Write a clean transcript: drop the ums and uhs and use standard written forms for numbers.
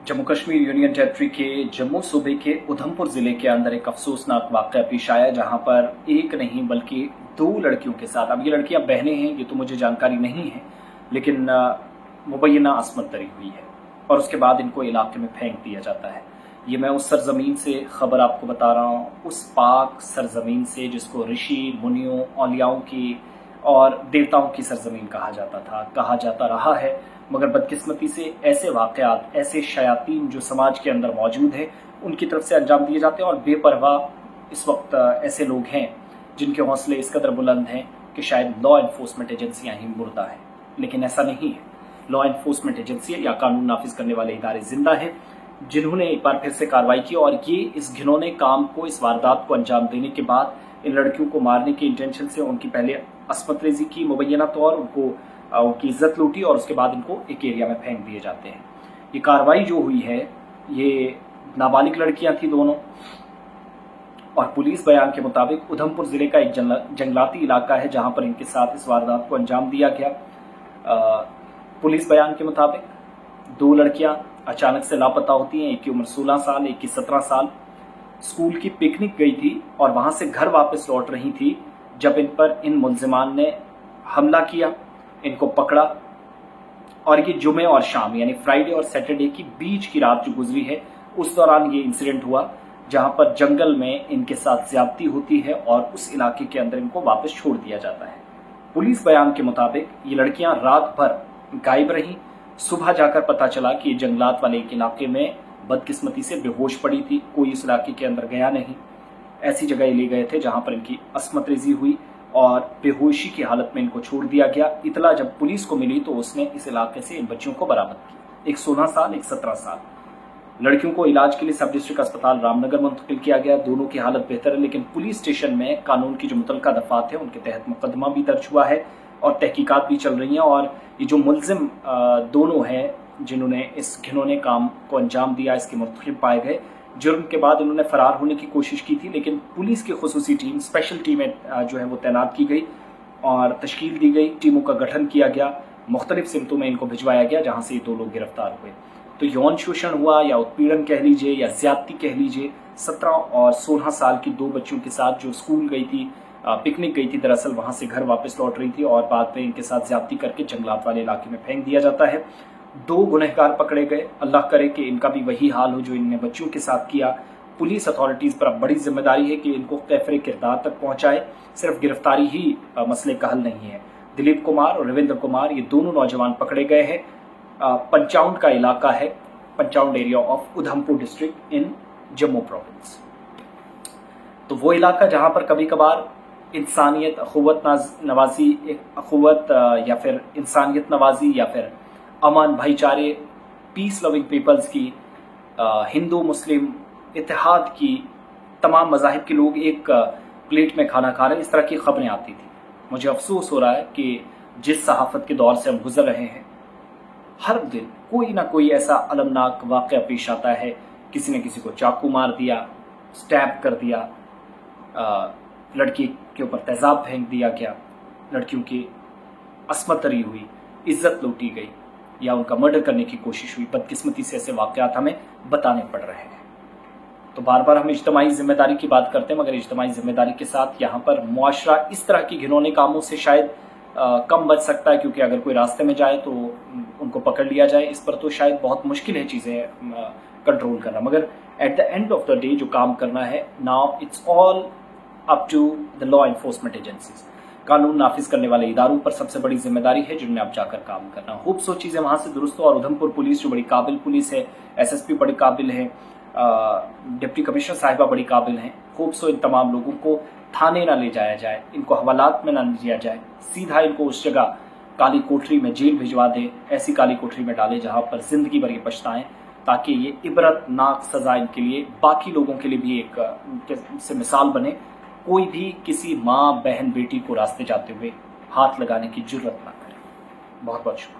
Jammu Kashmir union territory के जम्मू सूबे के उधमपुर जिले के अंदर एक अफसोसनाक वाकया पेश आया, जहां पर एक नहीं बल्कि दो लड़कियों के साथ, अब ये लड़कियां बहनें हैं ये तो मुझे जानकारी नहीं है, लेकिन मुबैना असमत दरी हुई है और उसके बाद इनको इलाके में फेंक दिया जाता है। ये मैं उस सरजमीन से खबर आपको बता रहा हूँ, उस पाक सरजमीन से जिसको ऋषि मुनियों औलियाओं की और देवताओं की सरजमीन कहा जाता था, कहा जाता रहा है। मगर बदकिस्मती से ऐसे वाकयात, ऐसे शयातीन जो समाज के अंदर मौजूद हैं, उनकी तरफ से अंजाम दिए जाते हैं और बेपरवाह इस वक्त ऐसे लोग हैं जिनके हौसले इस कदर बुलंद हैं कि शायद लॉ एनफोर्समेंट एजेंसियां ही मुर्दा हैं, लेकिन ऐसा नहीं है। लॉ एनफोर्समेंट एजेंसियां या कानून नाफिज करने वाले इदारे जिंदा हैं, जिन्होंने एक बार फिर से कार्रवाई की और ये इस घिनौने काम को, इस वारदात को अंजाम देने के बाद इन लड़कियों को मारने के इंटेंशन से उनकी पहले असमत रेजी की, मुबैना तौर उनकी इज्जत लूटी और उसके बाद इनको एक एरिया में फेंक दिए जाते हैं। ये कार्रवाई जो हुई है, ये नाबालिग लड़कियां थी दोनों, और पुलिस बयान के मुताबिक उधमपुर जिले का एक जंगलाती इलाका है जहां पर इनके साथ इस वारदात को अंजाम दिया गया। पुलिस बयान के मुताबिक दो लड़कियां अचानक से लापता होती हैं। एक की उम्र 16 साल, एक की 17 साल। स्कूल की पिकनिक गई थी और वहां से घर वापस लौट रही थी जब इन पर इन मुल्जिमान ने हमला किया, इनको पकड़ा। और ये जुमे और शाम यानी फ्राइडे और सैटरडे की बीच की रात जो गुजरी है, उस दौरान ये इंसिडेंट हुआ जहां पर जंगल में इनके साथ ज्यादती होती है और उस इलाके के अंदर इनको वापस छोड़ दिया जाता है। पुलिस बयान के मुताबिक ये लड़कियां रात भर गायब रहीं। सुबह जाकर पता चला कि जंगलात वाले एक इलाके में बदकिस्मती से बेहोश पड़ी थी, कोई इस इलाके के अंदर गया नहीं। ऐसी जगह ले गए थे जहां पर इनकी असमत रेजी हुई और बेहोशी की हालत में इनको छोड़ दिया गया। इतला जब पुलिस को मिली तो उसने इस इलाके से इन बच्चियों को बरामद किया। एक 16 साल, एक 17 साल। लड़कियों को इलाज के लिए सब डिस्ट्रिक्ट अस्पताल रामनगर मुंतकिल किया गया। दोनों की हालत बेहतर है, लेकिन पुलिस स्टेशन में कानून की जो मुतलका दफात है उनके तहत मुकदमा भी दर्ज हुआ है और तहकीकात भी चल रही हैं। और ये जो मुलजिम दोनों हैं जिन्होंने इस घिनौने काम को अंजाम दिया, इसके मुर्तकिब पाए गए। जुर्म के बाद इन्होंने फरार होने की कोशिश की थी, लेकिन पुलिस की खुसूसी टीम, स्पेशल टीमें जो है वो तैनात की गई और तश्कील दी गई, टीमों का गठन किया गया, मुख्तलिफ सिमतों में इनको भिजवाया गया जहां से ये दो लोग गिरफ्तार हुए। तो यौन शोषण हुआ या उत्पीड़न कह लीजिए या ज्यादती कह लीजिए, 17 और 16 साल की दो बच्चियों के साथ जो स्कूल गई थी, पिकनिक गई थी, दरअसल वहां से घर वापस लौट रही थी और बाद में इनके साथ ज्यादती करके जंगलात वाले इलाके में फेंक दिया जाता है। दो गुनहगार पकड़े गए। अल्लाह करे कि इनका भी वही हाल हो जो इनने बच्चियों के साथ किया। पुलिस अथॉरिटीज पर अब बड़ी जिम्मेदारी है कि इनको कैफरे किरदार तक पहुंचाए। सिर्फ गिरफ्तारी ही मसले का हल नहीं है। दिलीप कुमार और रविंद्र कुमार, ये दोनों नौजवान पकड़े गए हैं। पंचाउंड का इलाका है, पंचाउंड area of Udhampur district in Jammu province. तो वो इलाका जहां पर कभी कभार इंसानियत, अखुवत नवाजी, अखुवत या फिर इंसानियत नवाजी या फिर अमन, भाईचारे, पीस लविंग पीपल्स की, हिंदू मुस्लिम इत्तेहाद की, तमाम मज़ाहिब के लोग एक प्लेट में खाना खा रहे हैं, इस तरह की खबरें आती थी। मुझे अफसोस हो रहा है कि जिस सहाफ़त के दौर से हम गुजर रहे हैं, हर दिन कोई ना कोई ऐसा अलमनाक वाक़या पेश आता है। किसी ने किसी को चाकू मार दिया, स्टैब कर दिया, लड़की के ऊपर तेज़ाब फेंक दिया गया, लड़कियों की असमत तरी हुई, इज्जत लूटी गई या उनका मर्डर करने की कोशिश हुई। बदकिस्मती से ऐसे वाक़यात हमें बताने पड़ रहे हैं। तो बार बार हम इज्तमाई जिम्मेदारी की बात करते हैं, मगर इज्तमाई जिम्मेदारी के साथ यहाँ पर मुआशरा इस तरह की घिनौने कामों से शायद कम बच सकता है, क्योंकि अगर कोई रास्ते में जाए तो उनको पकड़ लिया जाए, इस पर तो शायद बहुत मुश्किल है चीज़ें कंट्रोल करना। मगर at the end of the day जो काम करना है, now it's all up to the law enforcement agencies. कानून नाफिज करने वाले इदारों पर सबसे बड़ी जिम्मेदारी है जिनमें अब जाकर काम करना। होप सो चीज़ें वहाँ से दुरुस्त हो और उधमपुर पुलिस जो बड़ी काबिल पुलिस है, एसएसपी बड़ी काबिल है, डिप्टी कमिश्नर साहिबा बड़ी काबिल हैं। होप सो इन तमाम लोगों को थाने ना ले जाया जाए, इनको हवालात में ना लिया जाए, सीधा इनको उस जगह काली कोठरी में जेल भिजवा दे, ऐसी काली कोठरी में डाले जहाँ पर जिंदगी भर ये पछताएं, ताकि ये इबरतनाक सजा इनके लिए, बाकी लोगों के लिए भी एक से मिसाल बने। कोई भी किसी माँ, बहन, बेटी को रास्ते जाते हुए हाथ लगाने की जुर्रत ना करे। बहुत बहुत शुक्रिया।